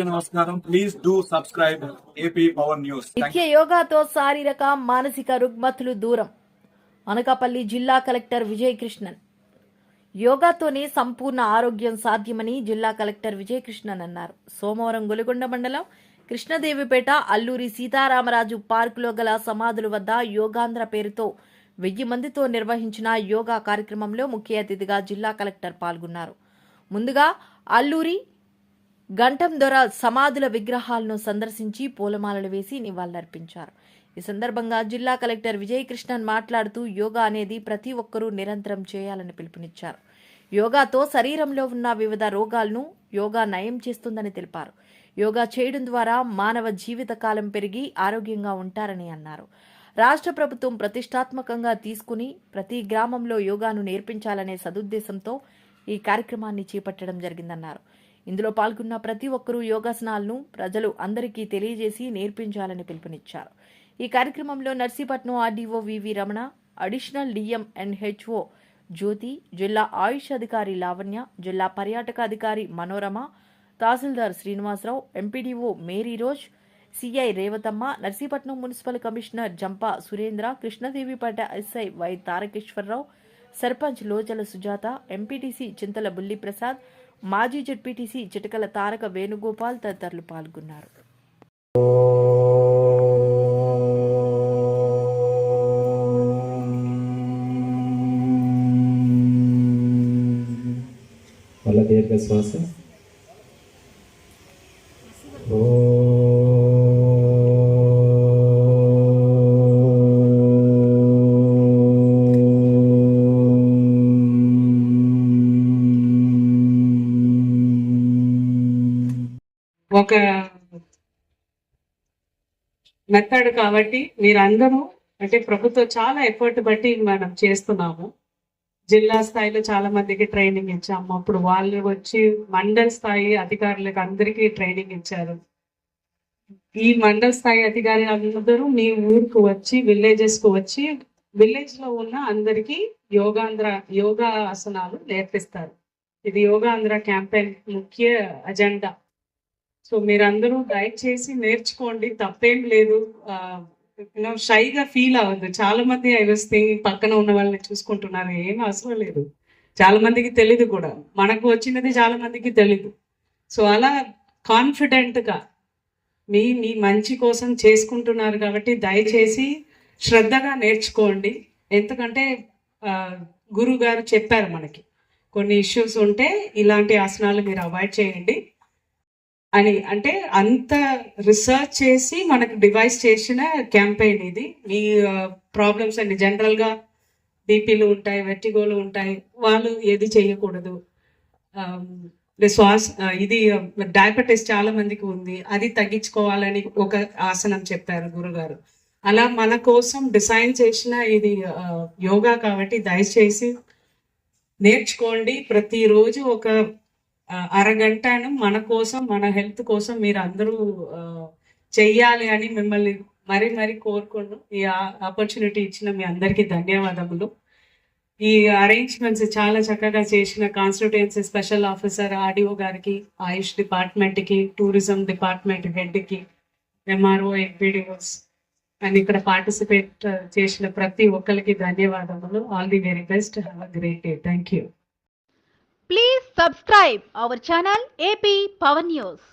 నమస్కారం. Please do subscribe AP power news. నిత్య యోగాతో శారీరక మానసిక రుగ్మతులు దూరం. అనకాపల్లి జిల్లా కలెక్టర్ విజయ్ కృష్ణన్. యోగాతోనే సంపూర్ణ ఆరోగ్యం సాధ్యమని జిల్లా కలెక్టర్ విజయ్ కృష్ణన్ అన్నారు. సోమవారం గొలుగొండ మండలం కృష్ణదేవిపేట అల్లూరి సీతారామరాజు పార్కులో గల సమాధుల వద్ద యోగాంధ్ర పేరుతో 1000 మందితో నిర్వహించిన యోగా కార్యక్రమంలో ముఖ్య అతిథిగా జిల్లా కలెక్టర్ పాల్గొన్నారు. ముందుగా అల్లూరి గంటం దొర సమాధుల విగ్రహాలను సందర్శించి పూలమాలలు వేసి నివాళులర్పించారు. ఈ సందర్భంగా జిల్లా కలెక్టర్ విజయ్ కృష్ణన్ మాట్లాడుతూ యోగా అనేది ప్రతి ఒక్కరూ నిరంతరం చేయాలని పిలుపునిచ్చారు. యోగాతో శరీరంలో ఉన్న వివిధ రోగాలను యోగా నయం చేస్తుందని తెలిపారు. యోగా చేయడం ద్వారా మానవ జీవిత కాలం పెరిగి ఆరోగ్యంగా ఉంటారని అన్నారు. రాష్ట్ర ప్రభుత్వం ప్రతిష్టాత్మకంగా తీసుకుని ప్రతి గ్రామంలో యోగాను నేర్పించాలనే సదుద్దేశంతో ఈ కార్యక్రమాన్ని చేపట్టడం జరిగిందన్నారు. ఇందులో పాల్గొన్న ప్రతి ఒక్కరూ యోగాసనాలను ప్రజలు అందరికీ తెలియజేసి నేర్పించాలని పిలుపునిచ్చారు. ఈ కార్యక్రమంలో Narsipatnam RDO V V Ramana, additional DM and HO Jyothi, జిల్లా ఆయుష్ అధికారి లావణ్య, జిల్లా పర్యాటక అధికారి మనోరమ, తహసీల్దార్ Srinivasa Rao, MPDO Mary Rose, CI Revathamma, Narsipatnam municipal commissioner Jampa Surendra, Krishnadevipeta SI Y Tarakeswara Rao, sarpanch Lochala Sujatha, MPTC Chinthala Bulli Prasad, మాజీ జెడ్పీటీసీ చిటకల తారక వేణుగోపాల్ తదితరులు పాల్గొన్నారు. దీర్ఘ శ్వాస. ఒక మెథడ్ కాబట్టి మీరందరూ అంటే ప్రభుత్వం చాలా ఎఫర్ట్ బట్టి మనం చేస్తున్నాము. జిల్లా స్థాయిలో చాలా మందికి ట్రైనింగ్ ఇచ్చాము. అప్పుడు వాళ్ళు వచ్చి మండల స్థాయి అధికారులకు అందరికీ ట్రైనింగ్ ఇచ్చారు. ఈ మండల స్థాయి అధికారులు అందరూ మీ ఊరికి వచ్చి విలేజెస్కు వచ్చి విలేజ్ లో ఉన్న అందరికీ యోగా ఆసనాలు నేర్పిస్తారు. ఇది యోగాంధ్ర క్యాంపెయిన్ ముఖ్య అజెండా. సో మీరందరూ దయచేసి నేర్చుకోండి, తప్పేం లేదు. షైగా ఫీల్ అవ్వద్దు. చాలా మంది వస్తే పక్కన ఉన్న వాళ్ళని చూసుకుంటున్నారు, ఏం అవసరం లేదు. చాలా మందికి తెలీదు కూడా, మనకు వచ్చినది చాలా మందికి తెలీదు. సో అలా కాన్ఫిడెంట్గా మీ మంచి కోసం చేసుకుంటున్నారు కాబట్టి దయచేసి శ్రద్ధగా నేర్చుకోండి. ఎందుకంటే గురువు గారు చెప్పారు మనకి కొన్ని ఇష్యూస్ ఉంటే ఇలాంటి ఆసనాలు మీరు అవాయిడ్ చేయండి అని. అంటే అంత రీసెర్చ్ చేసి మనకు డివైస్ చేసిన క్యాంపెయిన్ ఇది. మీ ప్రాబ్లమ్స్ అండి, జనరల్గా బీపీలు ఉంటాయి, వెట్టిగోలు ఉంటాయి, వాళ్ళు ఏది చేయకూడదు. ఇది డయాబెటీస్ చాలా మందికి ఉంది, అది తగ్గించుకోవాలని ఒక ఆసనం చెప్పారు గురుగారు. అలా మన కోసం డిజైన్ చేసిన ఇది యోగా కాబట్టి దయచేసి నేర్చుకోండి. ప్రతిరోజు ఒక అరగంటను మన కోసం, మన హెల్త్ కోసం మీరు అందరూ చెయ్యాలి అని మిమ్మల్ని మరీ కోరుకుంటూ ఈ ఆపర్చునిటీ ఇచ్చిన మీ అందరికీ ధన్యవాదములు. ఈ అరేంజ్మెంట్స్ చాలా చక్కగా చేసిన కాన్స్టిట్యుయెన్సీ స్పెషల్ ఆఫీసర్ ఆర్డీఓ గారికి, ఆయుష్ డిపార్ట్మెంట్కి, టూరిజం డిపార్ట్మెంట్ హెడ్కి, ఎంఆర్ఓ, ఎంపీడీఓస్ అండ్ ఇక్కడ పార్టిసిపేట్ చేసిన ప్రతి ఒక్కరికి ధన్యవాదములు. All the very best. Have a great day. Thank you. Please subscribe our channel AP Power News.